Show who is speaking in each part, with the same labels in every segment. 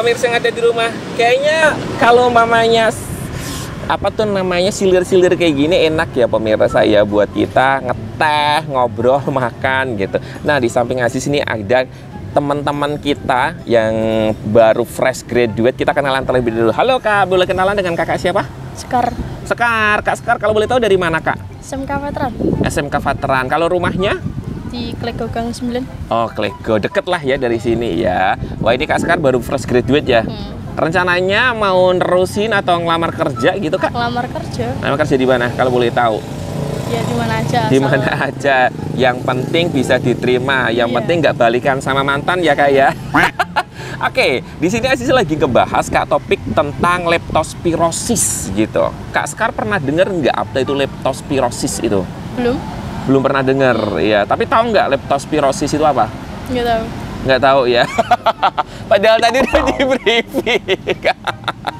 Speaker 1: pemirsa yang ada di rumah. Kayaknya kalau mamanya apa tuh namanya silir-silir kayak gini enak ya pemirsa ya buat kita ngeteh, ngobrol, makan gitu. Nah di samping Aziz ini ada teman-teman kita yang baru fresh graduate. Kita kenalan terlebih dulu. Halo Kak, boleh kenalan dengan kakak siapa?
Speaker 2: Sekar.
Speaker 1: Sekar. Kak Sekar, kalau boleh tahu dari mana Kak?
Speaker 2: SMK Veteran.
Speaker 1: SMK Veteran. Kalau rumahnya?
Speaker 2: Di Klego Gang 9.
Speaker 1: Oh, Klego. Deket lah ya dari sini ya. Wah, ini Kak Sekar baru fresh graduate ya? Rencananya mau nerusin atau ngelamar kerja gitu Kak?
Speaker 2: Ngelamar kerja.
Speaker 1: Ngelamar kerja di mana? Kalau boleh tahu?
Speaker 2: Ya di mana aja.
Speaker 1: Di mana aja. Yang penting bisa diterima. Yang
Speaker 2: Iya.
Speaker 1: penting nggak balikan sama mantan ya Kak ya. Oke, di sini Aziz lagi ngebahas Kak topik tentang leptospirosis gitu. Kak Sekar pernah dengar nggak apa itu leptospirosis itu?
Speaker 2: Belum?
Speaker 1: Belum pernah dengar ya. Tapi tahu nggak leptospirosis itu apa?
Speaker 2: Nggak tahu.
Speaker 1: Nggak tahu ya. Padahal tadi udah di briefing.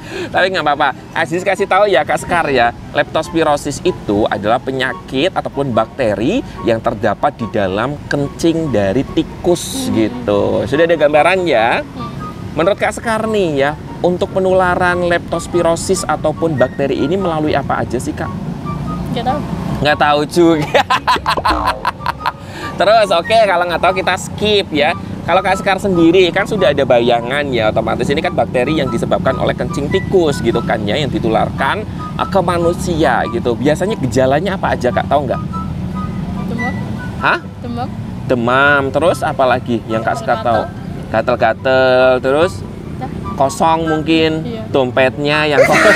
Speaker 1: Tapi nggak apa-apa. Aziz kasih tahu ya Kak Sekar ya. Leptospirosis itu adalah penyakit ataupun bakteri yang terdapat di dalam kencing dari tikus gitu. Sudah ada gambarannya? Menurut Kak Sekar nih ya, untuk penularan leptospirosis ataupun bakteri ini melalui apa aja sih Kak?
Speaker 2: Nggak tahu.
Speaker 1: Nggak tahu juga. Terus oke, kalau nggak tahu kita skip ya. Kalau Kak Sekar sendiri kan sudah ada bayangan ya, otomatis ini kan bakteri yang disebabkan oleh kencing tikus gitu kan ya, yang ditularkan ke manusia gitu. Biasanya gejalanya apa aja Kak, tahu nggak?
Speaker 2: Demam.
Speaker 1: Hah?
Speaker 2: Demam.
Speaker 1: Demam, terus apa lagi yang Kak Sekar tahu? Gatel-gatel, terus
Speaker 2: Dah.
Speaker 1: kosong mungkin,
Speaker 2: Iya.
Speaker 1: dompetnya yang kosong.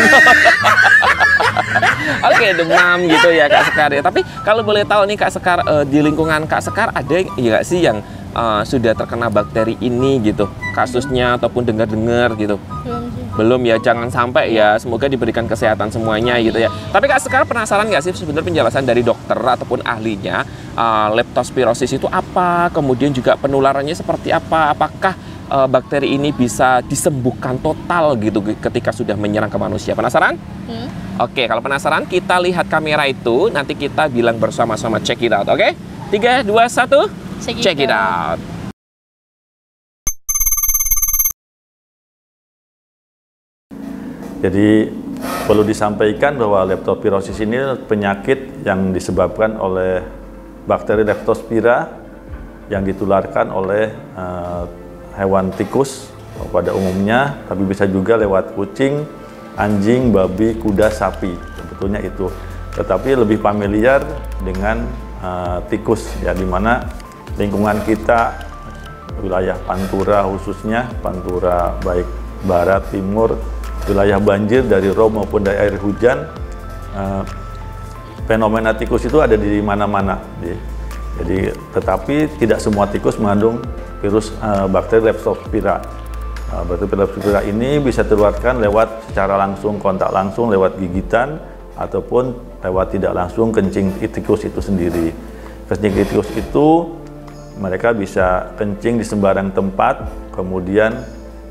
Speaker 1: Oke, demam gitu ya Kak Sekar ya. Tapi kalau boleh tahu nih Kak Sekar, di lingkungan Kak Sekar ada ya nggak sih yang sudah terkena bakteri ini gitu, kasusnya ataupun dengar-dengar gitu?
Speaker 2: Belum sih.
Speaker 1: Belum ya, jangan sampai ya, semoga diberikan kesehatan semuanya gitu ya. Tapi Kak Sekar penasaran nggak sih sebenarnya penjelasan dari dokter ataupun ahlinya leptospirosis itu apa, kemudian juga penularannya seperti apa, apakah bakteri ini bisa disembuhkan total gitu ketika sudah menyerang ke manusia? Penasaran? Oke, kalau penasaran kita lihat kamera itu, nanti kita bilang bersama-sama check it out, oke? 3, 2, 1, check it out.
Speaker 3: Jadi perlu disampaikan bahwa leptospirosis ini penyakit yang disebabkan oleh bakteri Leptospira yang ditularkan oleh hewan tikus pada umumnya, tapi bisa juga lewat kucing, anjing, babi, kuda, sapi. Sebetulnya itu. Tetapi lebih familiar dengan tikus ya, di mana lingkungan kita, wilayah Pantura khususnya, Pantura baik barat, timur, wilayah banjir dari rob maupun dari air hujan, fenomena tikus itu ada di mana-mana. Jadi, tetapi tidak semua tikus mengandung virus bakteri Leptospira. Bakteri Leptospira ini bisa ditularkan lewat secara langsung, kontak langsung, lewat gigitan, ataupun lewat tidak langsung kencing tikus itu sendiri. Kencing tikus itu mereka bisa kencing di sembarang tempat, kemudian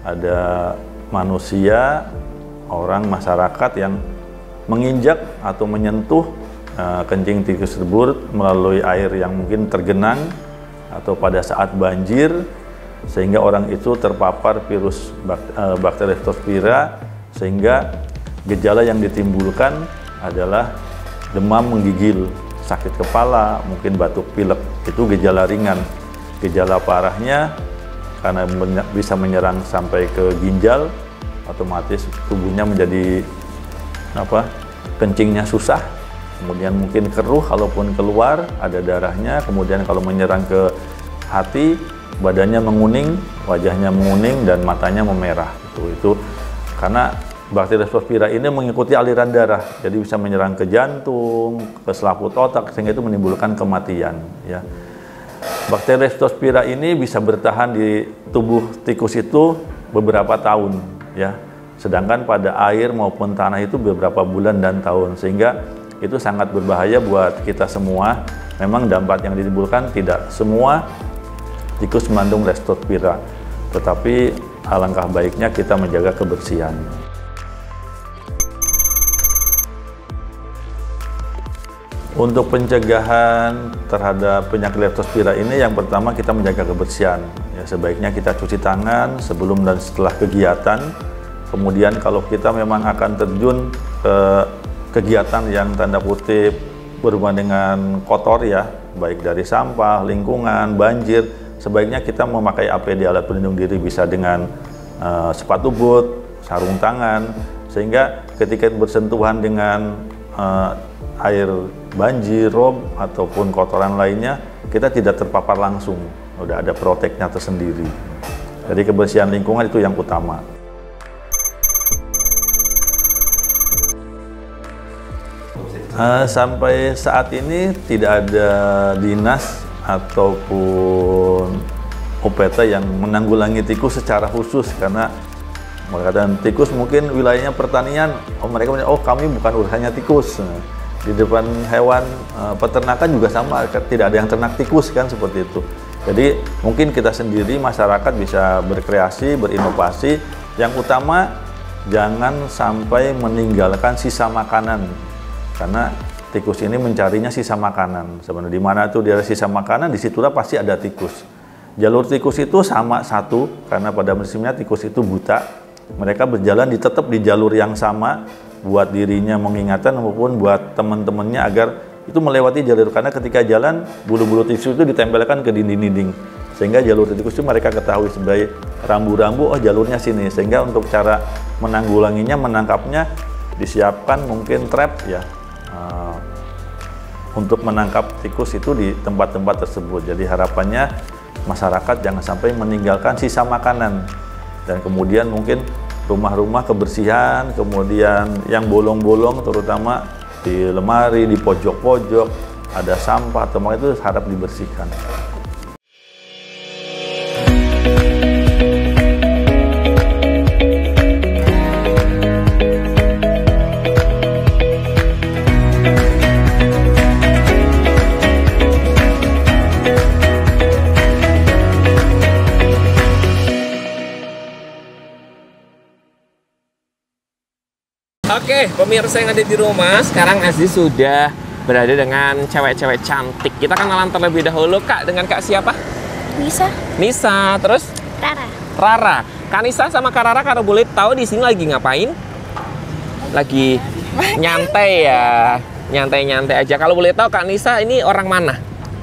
Speaker 3: ada manusia, orang, masyarakat yang menginjak atau menyentuh kencing tikus tersebut melalui air yang mungkin tergenang atau pada saat banjir, sehingga orang itu terpapar virus bakteri Leptospira, sehingga gejala yang ditimbulkan adalah demam menggigil, sakit kepala, mungkin batuk pilek, itu gejala ringan. Gejala parahnya karena bisa menyerang sampai ke ginjal, otomatis tubuhnya menjadi kencingnya susah, kemudian mungkin keruh, kalaupun keluar ada darahnya, kemudian kalau menyerang ke hati, badannya menguning, wajahnya menguning, dan matanya memerah. Itu karena bakteri Leptospira ini mengikuti aliran darah, jadi bisa menyerang ke jantung, ke selaput otak, sehingga itu menimbulkan kematian ya. Bakteri Leptospira ini bisa bertahan di tubuh tikus itu beberapa tahun ya. Sedangkan pada air maupun tanah itu beberapa bulan dan tahun, sehingga itu sangat berbahaya buat kita semua. Memang dampak yang ditimbulkan tidak semua tikus mengandung Leptospira, tetapi alangkah baiknya kita menjaga kebersihan. Untuk pencegahan terhadap penyakit leptospira ini, yang pertama kita menjaga kebersihan. Ya, sebaiknya kita cuci tangan sebelum dan setelah kegiatan. Kemudian kalau kita memang akan terjun ke kegiatan yang tanda kutip berhubungan dengan kotor ya, baik dari sampah, lingkungan, banjir, sebaiknya kita memakai APD, alat pelindung diri, bisa dengan sepatu boot, sarung tangan, sehingga ketika bersentuhan dengan air banjir, rob, ataupun kotoran lainnya, kita tidak terpapar langsung, udah ada proteknya tersendiri. Jadi kebersihan lingkungan itu yang utama. Sampai saat ini tidak ada dinas ataupun UPT yang menanggulangi tikus secara khusus, karena dan tikus mungkin wilayahnya pertanian, mereka bilang, oh kami bukan urusannya tikus. Di depan hewan peternakan juga sama, tidak ada yang ternak tikus kan, seperti itu. Jadi mungkin kita sendiri masyarakat bisa berkreasi, berinovasi. Yang utama jangan sampai meninggalkan sisa makanan, karena tikus ini mencarinya sisa makanan. Sebenarnya di mana tuh dia ada sisa makanan, di situlah pasti ada tikus. Jalur tikus itu sama satu, karena pada musimnya tikus itu buta. Mereka berjalan tetap di jalur yang sama, buat dirinya mengingatkan maupun buat teman-temannya agar itu melewati jalur, karena ketika jalan bulu-bulu tikus itu ditempelkan ke dinding-dinding, sehingga jalur tikus itu mereka ketahui sebagai rambu-rambu, oh jalurnya sini. Sehingga untuk cara menanggulanginya, menangkapnya, disiapkan mungkin trap ya, untuk menangkap tikus itu di tempat-tempat tersebut. Jadi harapannya masyarakat jangan sampai meninggalkan sisa makanan. Dan kemudian mungkin rumah-rumah kebersihan, kemudian yang bolong-bolong terutama di lemari, di pojok-pojok, ada sampah, teman itu harap dibersihkan.
Speaker 1: Oke, pemirsa yang ada di rumah, sekarang Aziz sudah berada dengan cewek-cewek cantik. Kita kenalan terlebih dahulu, Kak, dengan Kak siapa?
Speaker 2: Nisa.
Speaker 1: Nisa, terus?
Speaker 2: Rara.
Speaker 1: Rara. Kak Nisa sama Kak Rara kalau boleh tahu di sini lagi ngapain? Lagi nyantai ya, nyantai-nyantai aja. Kalau boleh tahu Kak Nisa ini orang mana?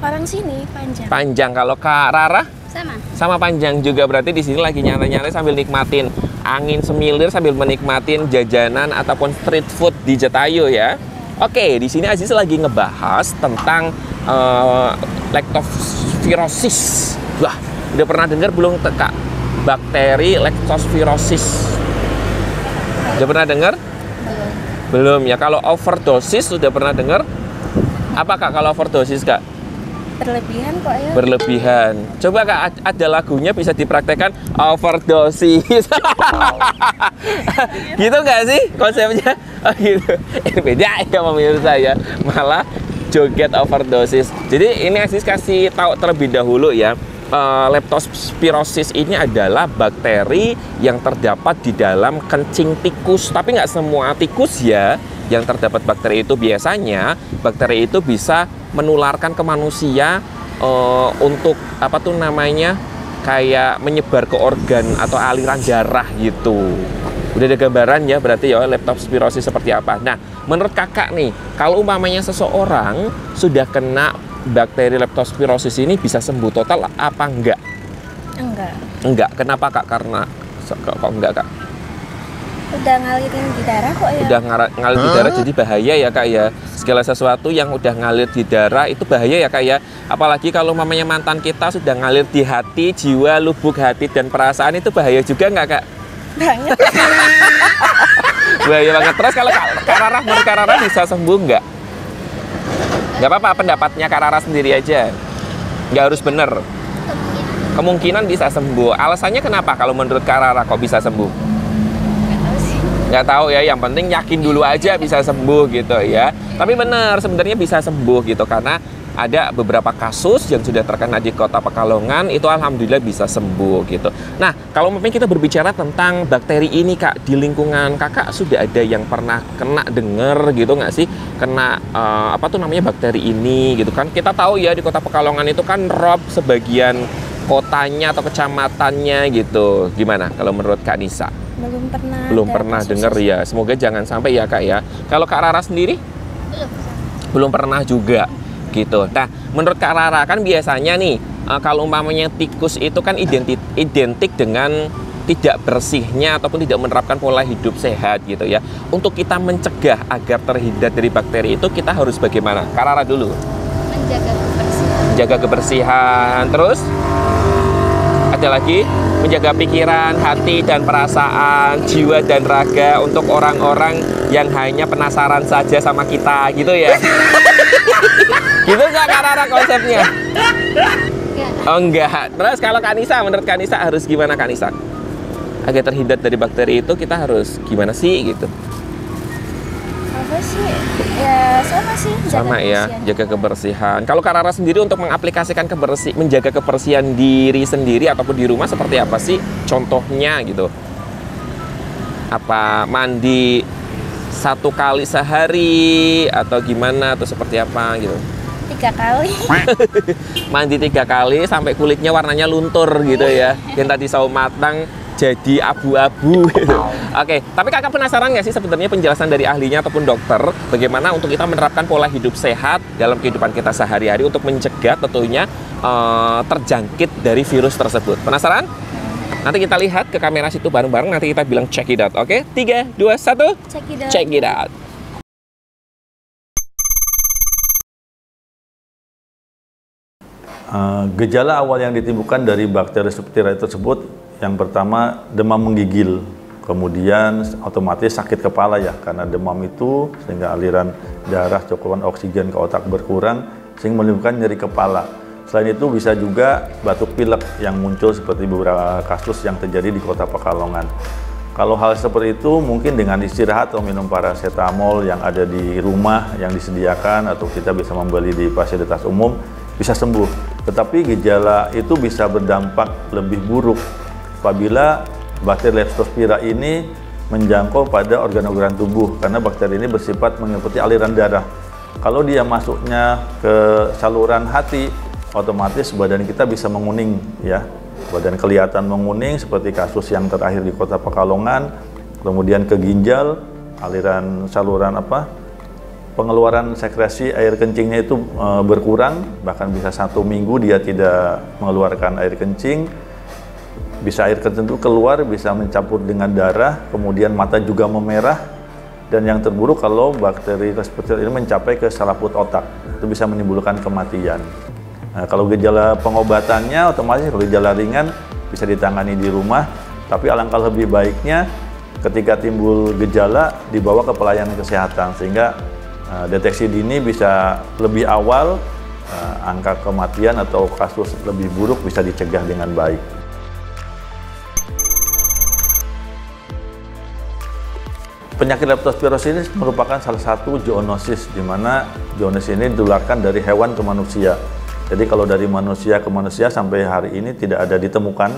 Speaker 2: Orang sini, Panjang.
Speaker 1: Panjang. Kalau Kak Rara?
Speaker 2: Sama.
Speaker 1: Sama Panjang juga, berarti di sini lagi nyantai-nyantai sambil nikmatin angin semilir, sambil menikmatin jajanan ataupun street food di Jatayu ya. Oke, di sini Aziz lagi ngebahas tentang leptospirosis. Wah, udah pernah dengar belum Kak? Bakteri leptospirosis. Udah pernah dengar? Belum ya. Kalau overdosis sudah pernah dengar? Apa Kak kalau overdosis Kak?
Speaker 2: Berlebihan kok ya.
Speaker 1: Berlebihan. Coba Kak, ada lagunya bisa dipraktekkan, overdosis. Gitu nggak sih konsepnya? Oh gitu. Ini beda ya pemirsa ya. Malah joget overdosis. Jadi ini Aziz kasih tahu terlebih dahulu ya. Leptospirosis ini adalah bakteri yang terdapat di dalam kencing tikus. Tapi nggak semua tikus ya yang terdapat bakteri itu. Biasanya bakteri itu bisa menularkan ke manusia untuk apa tuh namanya, kayak menyebar ke organ atau aliran darah gitu. Udah ada gambaran ya berarti ya leptospirosis seperti apa. Nah, menurut Kakak nih, kalau umpamanya seseorang sudah kena bakteri leptospirosis ini bisa sembuh total apa enggak?
Speaker 2: Enggak.
Speaker 1: Enggak. Kenapa Kak? Karena kok enggak Kak?
Speaker 2: Udah ngalirin di darah kok ya.
Speaker 1: Udah ngalir di darah, jadi bahaya ya Kak ya. Segala sesuatu yang udah ngalir di darah itu bahaya ya Kak ya. Apalagi kalau mamanya mantan kita sudah ngalir di hati, jiwa, lubuk hati dan perasaan, itu bahaya juga nggak Kak?
Speaker 2: Banget.
Speaker 1: Bahaya banget. Terus kalau Kak Rara, menurut Kak Rara bisa sembuh nggak? Nggak apa-apa, pendapatnya Kak Rara sendiri aja. Nggak harus bener. Kemungkinan bisa sembuh. Alasannya kenapa kalau menurut Kak Rara kok bisa sembuh? Nggak tahu ya, yang penting yakin dulu aja bisa sembuh gitu ya. Tapi benar, sebenarnya bisa sembuh gitu, karena ada beberapa kasus yang sudah terkena di Kota Pekalongan itu alhamdulillah bisa sembuh gitu. Nah, kalau mungkin kita berbicara tentang bakteri ini Kak, di lingkungan Kakak sudah ada yang pernah kena denger gitu nggak sih? Kena apa tuh namanya bakteri ini gitu kan? Kita tahu ya di Kota Pekalongan itu kan rob sebagian kotanya atau kecamatannya gitu. Gimana kalau menurut Kak Nisa? Belum pernah dengar ya. Semoga jangan sampai ya Kak ya. Kalau Kak Rara sendiri? Belum pernah juga gitu. Nah, menurut Kak Rara kan biasanya nih kalau umpamanya tikus itu kan identik dengan tidak bersihnya ataupun tidak menerapkan pola hidup sehat gitu ya. Untuk kita mencegah agar terhindar dari bakteri itu kita harus bagaimana? Kak Rara dulu.
Speaker 2: Menjaga kebersihan.
Speaker 1: Menjaga kebersihan. Terus ada lagi menjaga pikiran, hati dan perasaan, jiwa dan raga untuk orang-orang yang hanya penasaran saja sama kita gitu ya. Gitu nggak Kak Rara konsepnya? Oh enggak. Terus kalau Kak Nisa, menurut Kak Nisa harus gimana Kak Nisa? Agar terhindar dari bakteri itu kita harus gimana sih gitu?
Speaker 2: Apa sih? Ya sama sih.
Speaker 1: Sama ya, jaga kebersihan. Kalau Kak Rara sendiri untuk mengaplikasikan menjaga kebersihan diri sendiri ataupun di rumah seperti apa sih? Contohnya gitu. Apa mandi 1 kali sehari atau gimana atau seperti apa gitu?
Speaker 2: 3 kali.
Speaker 1: Mandi 3 kali sampai kulitnya warnanya luntur gitu ya. Yang tadi sawo matang jadi abu-abu. Oke, tapi Kakak penasaran nggak sih sebenarnya penjelasan dari ahlinya ataupun dokter bagaimana untuk kita menerapkan pola hidup sehat dalam kehidupan kita sehari-hari untuk mencegah tentunya terjangkit dari virus tersebut. Penasaran? Nanti kita lihat ke kamera situ bareng-bareng, nanti kita bilang check it out. Oke, 3, 2, 1. Check it out.
Speaker 3: Gejala awal yang ditimbulkan dari bakteri Leptospira tersebut, yang pertama demam menggigil, kemudian otomatis sakit kepala ya, karena demam itu sehingga aliran darah cakupan oksigen ke otak berkurang sehingga menimbulkan nyeri kepala. Selain itu bisa juga batuk pilek yang muncul seperti beberapa kasus yang terjadi di Kota Pekalongan. Kalau hal seperti itu mungkin dengan istirahat atau minum paracetamol yang ada di rumah yang disediakan atau kita bisa membeli di fasilitas umum bisa sembuh. Tetapi gejala itu bisa berdampak lebih buruk apabila bakteri Leptospira ini menjangkau pada organ-organ tubuh, karena bakteri ini bersifat mengikuti aliran darah. Kalau dia masuknya ke saluran hati, otomatis badan kita bisa menguning ya. Badan kelihatan menguning seperti kasus yang terakhir di Kota Pekalongan, kemudian ke ginjal, aliran saluran pengeluaran sekresi air kencingnya itu berkurang, bahkan bisa 1 minggu dia tidak mengeluarkan air kencing. Bisa air kencing itu keluar, bisa mencampur dengan darah, kemudian mata juga memerah, dan yang terburuk kalau bakteri Leptospira ini mencapai ke selaput otak, itu bisa menimbulkan kematian. Nah, kalau gejala pengobatannya otomatis kalau gejala ringan bisa ditangani di rumah, tapi alangkah lebih baiknya ketika timbul gejala dibawa ke pelayanan kesehatan sehingga deteksi dini bisa lebih awal, angka kematian atau kasus lebih buruk bisa dicegah dengan baik. Penyakit leptospirosis ini merupakan salah satu zoonosis, di mana zoonosis ini ditularkan dari hewan ke manusia. Jadi kalau dari manusia ke manusia sampai hari ini tidak ada ditemukan.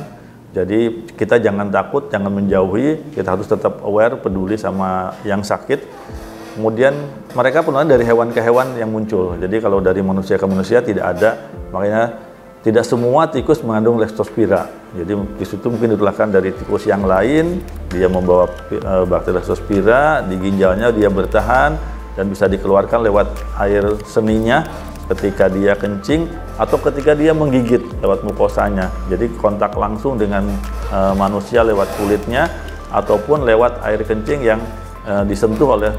Speaker 3: Jadi kita jangan takut, jangan menjauhi, kita harus tetap aware, peduli sama yang sakit. Kemudian mereka penularan dari hewan ke hewan yang muncul. Jadi kalau dari manusia ke manusia tidak ada, makanya tidak semua tikus mengandung Leptospira. Jadi di situ mungkin ditularkan dari tikus yang lain, dia membawa bakteri Leptospira, di ginjalnya dia bertahan dan bisa dikeluarkan lewat air seninya ketika dia kencing atau ketika dia menggigit lewat mukosanya. Jadi kontak langsung dengan manusia lewat kulitnya ataupun lewat air kencing yang disentuh oleh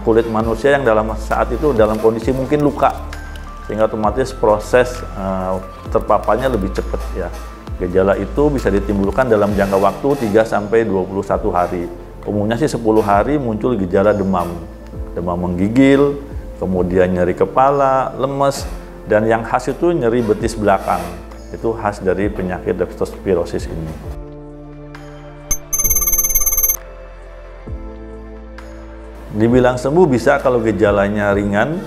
Speaker 3: kulit manusia yang dalam saat itu dalam kondisi mungkin luka, sehingga otomatis proses terpaparnya lebih cepat ya. Gejala itu bisa ditimbulkan dalam jangka waktu 3-21 hari. Umumnya sih 10 hari muncul gejala demam menggigil, kemudian nyeri kepala, lemes, dan yang khas itu nyeri betis belakang. Itu khas dari penyakit leptospirosis ini. Dibilang sembuh bisa kalau gejalanya ringan,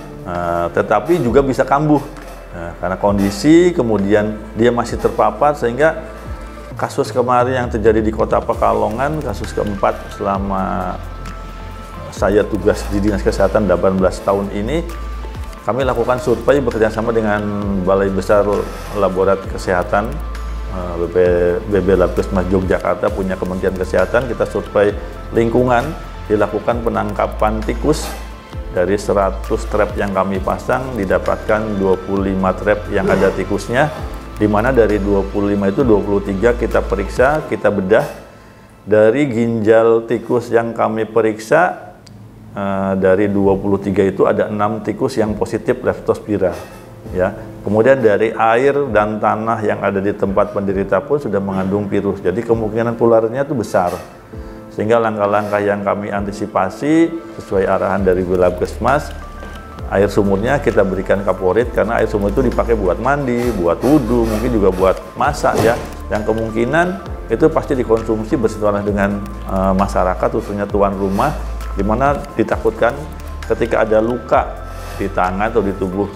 Speaker 3: tetapi juga bisa kambuh. Nah, karena kondisi kemudian dia masih terpapar sehingga kasus kemarin yang terjadi di Kota Pekalongan, kasus keempat selama saya tugas di Dinas Kesehatan 18 tahun ini, kami lakukan survei bekerjasama dengan Balai Besar Laborat Kesehatan, BB Labkesmas Yogyakarta punya Kementerian Kesehatan. Kita survei lingkungan, dilakukan penangkapan tikus. Dari 100 trap yang kami pasang, didapatkan 25 trap yang ada tikusnya, di mana dari 25 itu 23 kita periksa, kita bedah. Dari ginjal tikus yang kami periksa, dari 23 itu ada 6 tikus yang positif Leptospira. Ya. Kemudian dari air dan tanah yang ada di tempat penderita pun sudah mengandung virus. Jadi kemungkinan penularannya itu besar. Sehingga langkah-langkah yang kami antisipasi sesuai arahan dari Labkesmas, air sumurnya kita berikan kaporit karena air sumur itu dipakai buat mandi, buat wudhu, mungkin juga buat masak ya. Yang kemungkinan itu pasti dikonsumsi bersentuhan dengan masyarakat, khususnya tuan rumah, di mana ditakutkan ketika ada luka di tangan atau di tubuh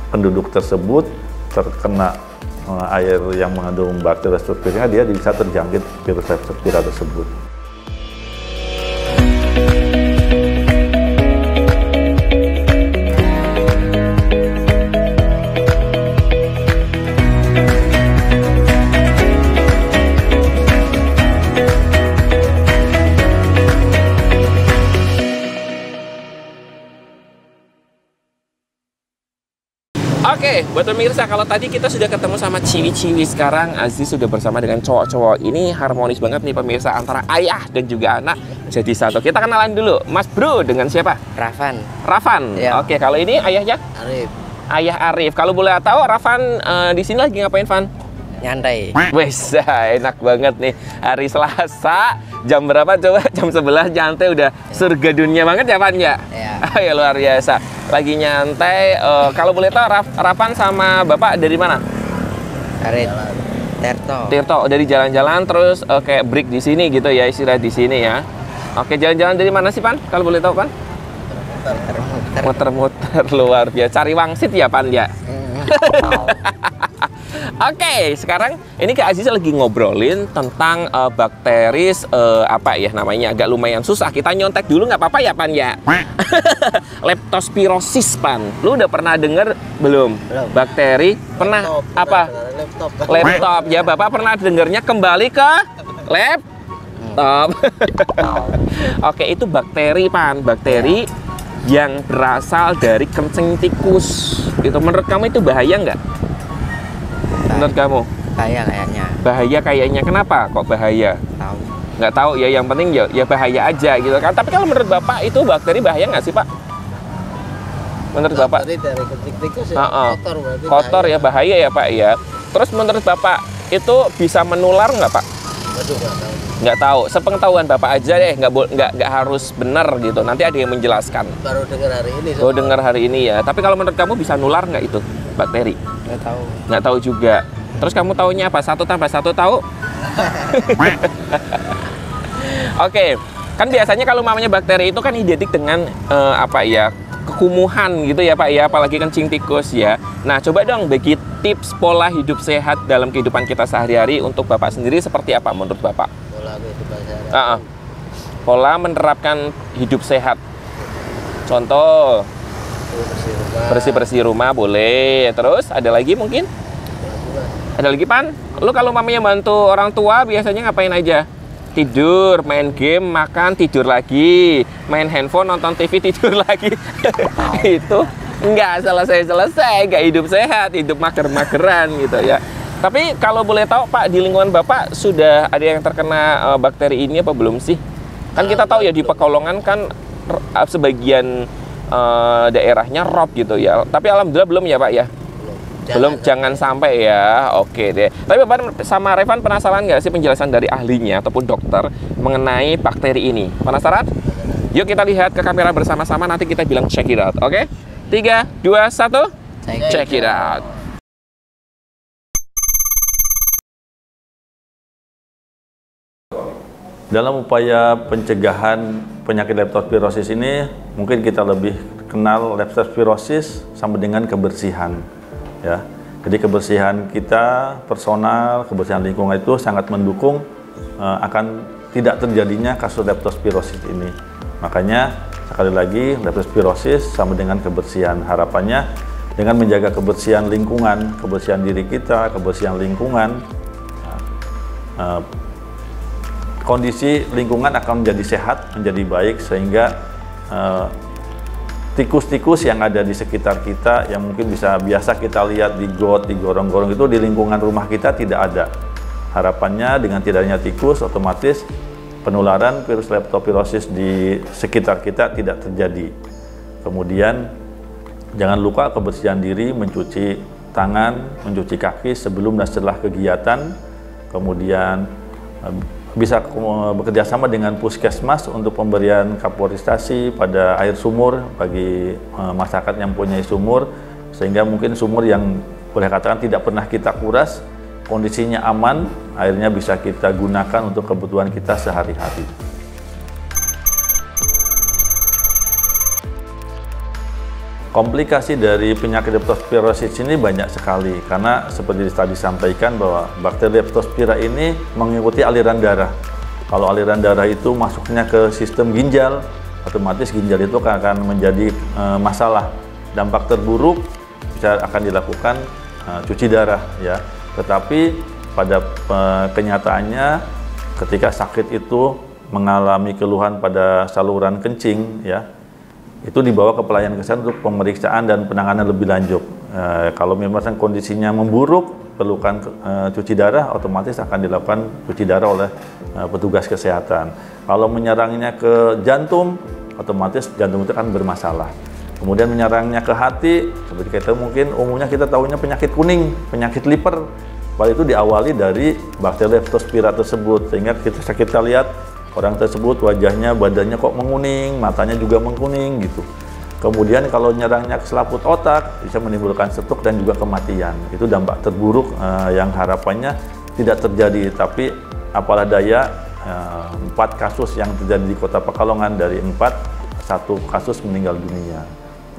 Speaker 3: penduduk tersebut terkena air yang mengandung bakteri Leptospira, dia bisa terjangkit virus Leptospira tersebut.
Speaker 1: Oke, buat pemirsa, kalau tadi kita sudah ketemu sama ciwi-ciwi, sekarang Aziz sudah bersama dengan cowok-cowok. Ini harmonis banget nih pemirsa, antara ayah dan juga anak jadi satu. Kita kenalan dulu, Mas Bro, dengan siapa?
Speaker 4: Rafan.
Speaker 1: Rafan.
Speaker 4: Ya.
Speaker 1: Oke, kalau ini ayahnya?
Speaker 4: Arif.
Speaker 1: Ayah Arif. Kalau boleh tahu, Rafan di sini lagi ngapain, Van?
Speaker 4: Nyantai.
Speaker 1: Wes, enak banget nih. Hari Selasa, jam berapa coba? Jam 11 nyantai udah surga dunia banget ya, Van ya?
Speaker 4: Ya.
Speaker 1: Ya luar biasa. Lagi nyantai. Kalau boleh tahu, Rafan sama Bapak dari mana?
Speaker 4: Arif. Tirto.
Speaker 1: Tirto, dari jalan-jalan terus kayak break di sini gitu ya, istirahat di sini ya. Oke, jalan-jalan dari mana sih, Pan? Kalau boleh tahu, Pan? Muter-muter luar biasa. Cari wangsit ya, Pan ya? Oke, sekarang ini Kak Aziz lagi ngobrolin tentang bakteri apa ya namanya, agak lumayan susah. Kita nyontek dulu nggak apa-apa ya, Pan ya? Leptospirosis, Pan. Lu udah pernah denger belum?
Speaker 4: Belum.
Speaker 1: Bakteri pernah
Speaker 4: Laptop,
Speaker 1: apa?
Speaker 4: Laptop.
Speaker 1: Laptop ya, Bapak pernah dengernya kembali ke laptop. Oke, itu bakteri, Pan. Bakteri yang berasal dari kencing tikus. Itu menurut kamu itu bahaya nggak? Menurut kamu?
Speaker 4: Bahaya kayaknya.
Speaker 1: Bahaya kayaknya. Kenapa kok bahaya?
Speaker 4: Tahu.
Speaker 1: Nggak tahu ya, yang penting ya bahaya aja gitu kan. Tapi kalau menurut Bapak itu bakteri bahaya nggak sih, Pak? Menurut Bapak?
Speaker 4: Bakteri dari kencing tikus ya, kotor berarti.
Speaker 1: Kotor ya, bahaya ya, Pak ya. Terus menurut Bapak itu bisa menular nggak, Pak?
Speaker 4: Waduh, nggak tahu.
Speaker 1: Nggak tahu. Sepengetahuan Bapak aja deh, nggak harus benar gitu. Nanti ada yang menjelaskan.
Speaker 4: Baru dengar hari ini.
Speaker 1: Oh, dengar hari ini ya. Tapi kalau menurut kamu bisa nular nggak itu bakteri?
Speaker 4: Nggak tahu.
Speaker 1: Nggak tahu juga. Terus kamu taunya apa? 1 tambah 1 tahu? Oke, kan biasanya kalau mamanya bakteri itu kan identik dengan apa ya, kekumuhan gitu ya, Pak ya, apalagi kencing tikus ya. Nah, coba dong bagi tips pola hidup sehat dalam kehidupan kita sehari-hari untuk Bapak sendiri seperti apa menurut Bapak?
Speaker 4: Pola kehidupan sehari-hari.
Speaker 1: Pola menerapkan hidup sehat. Contoh, bersih-bersih rumah boleh. Terus ada lagi mungkin? Ada lagi, Pan? Lu kalau mamanya bantu orang tua biasanya ngapain aja? Tidur, main game, makan, tidur lagi. Main handphone, nonton TV, tidur lagi. Itu nggak selesai-selesai, nggak hidup sehat, hidup mager-mageran gitu ya. Tapi kalau boleh tahu, Pak, di lingkungan Bapak sudah ada yang terkena bakteri ini apa belum sih? Kan kita tahu ya di Pekalongan kan sebagian daerahnya rob gitu ya. Tapi alhamdulillah belum ya, Pak ya? Belum, jangan sampai ya. Oke deh. Tapi Bapak sama Revan penasaran nggak sih penjelasan dari ahlinya ataupun dokter mengenai bakteri ini? Penasaran? Yuk kita lihat ke kamera bersama-sama, nanti kita bilang check it out. Oke? 3, 2, 1, check it out.
Speaker 3: Dalam upaya pencegahan penyakit leptospirosis ini, mungkin kita lebih kenal leptospirosis sama dengan kebersihan, ya. Jadi kebersihan kita personal, kebersihan lingkungan itu sangat mendukung akan tidak terjadinya kasus leptospirosis ini. Makanya sekali lagi leptospirosis sama dengan kebersihan. Harapannya dengan menjaga kebersihan lingkungan, kebersihan diri kita, kebersihan lingkungan, kondisi lingkungan akan menjadi sehat, menjadi baik, sehingga tikus-tikus yang ada di sekitar kita yang mungkin biasa kita lihat di got, di gorong-gorong itu di lingkungan rumah kita tidak ada. Harapannya dengan tidak adanya tikus, otomatis penularan virus leptospirosis di sekitar kita tidak terjadi. Kemudian jangan lupa kebersihan diri, mencuci tangan, mencuci kaki sebelum dan setelah kegiatan. Kemudian bisa bekerja sama dengan puskesmas untuk pemberian kaporisasi pada air sumur bagi masyarakat yang punya sumur, sehingga mungkin sumur yang boleh katakan tidak pernah kita kuras, kondisinya aman, airnya bisa kita gunakan untuk kebutuhan kita sehari-hari. Komplikasi dari penyakit leptospirosis ini banyak sekali, karena seperti tadi disampaikan bahwa bakteri leptospira ini mengikuti aliran darah. Kalau aliran darah itu masuknya ke sistem ginjal, otomatis ginjal itu akan menjadi masalah. Dampak terburuk bisa akan dilakukan cuci darah, ya. Tetapi pada kenyataannya ketika sakit itu mengalami keluhan pada saluran kencing, ya, itu dibawa ke pelayanan kesehatan untuk pemeriksaan dan penanganan lebih lanjut. Kalau memang kondisinya memburuk, perlukan cuci darah, otomatis akan dilakukan cuci darah oleh petugas kesehatan. Kalau menyerangnya ke jantung, otomatis jantung itu akan bermasalah. Kemudian menyerangnya ke hati, seperti kita mungkin umumnya kita tahunya penyakit kuning, penyakit liver. Padahal itu diawali dari bakteri leptospira tersebut, sehingga kita lihat orang tersebut wajahnya, badannya kok menguning, matanya juga menguning gitu. Kemudian kalau nyerangnya ke selaput otak, bisa menimbulkan stroke dan juga kematian. Itu dampak terburuk yang harapannya tidak terjadi. Tapi apalah daya, 4 kasus yang terjadi di Kota Pekalongan dari 4, 1 kasus meninggal dunia.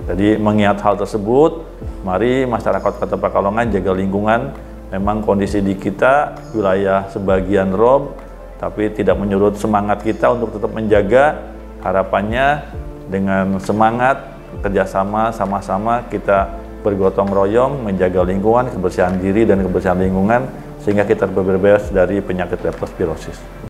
Speaker 3: Jadi mengingat hal tersebut, mari masyarakat Kota Pekalongan jaga lingkungan. Memang kondisi di kita, wilayah sebagian rob, tapi tidak menyurut semangat kita untuk tetap menjaga. Harapannya dengan semangat kerjasama, sama-sama kita bergotong royong menjaga lingkungan, kebersihan diri dan kebersihan lingkungan, sehingga kita terbebas dari penyakit leptospirosis.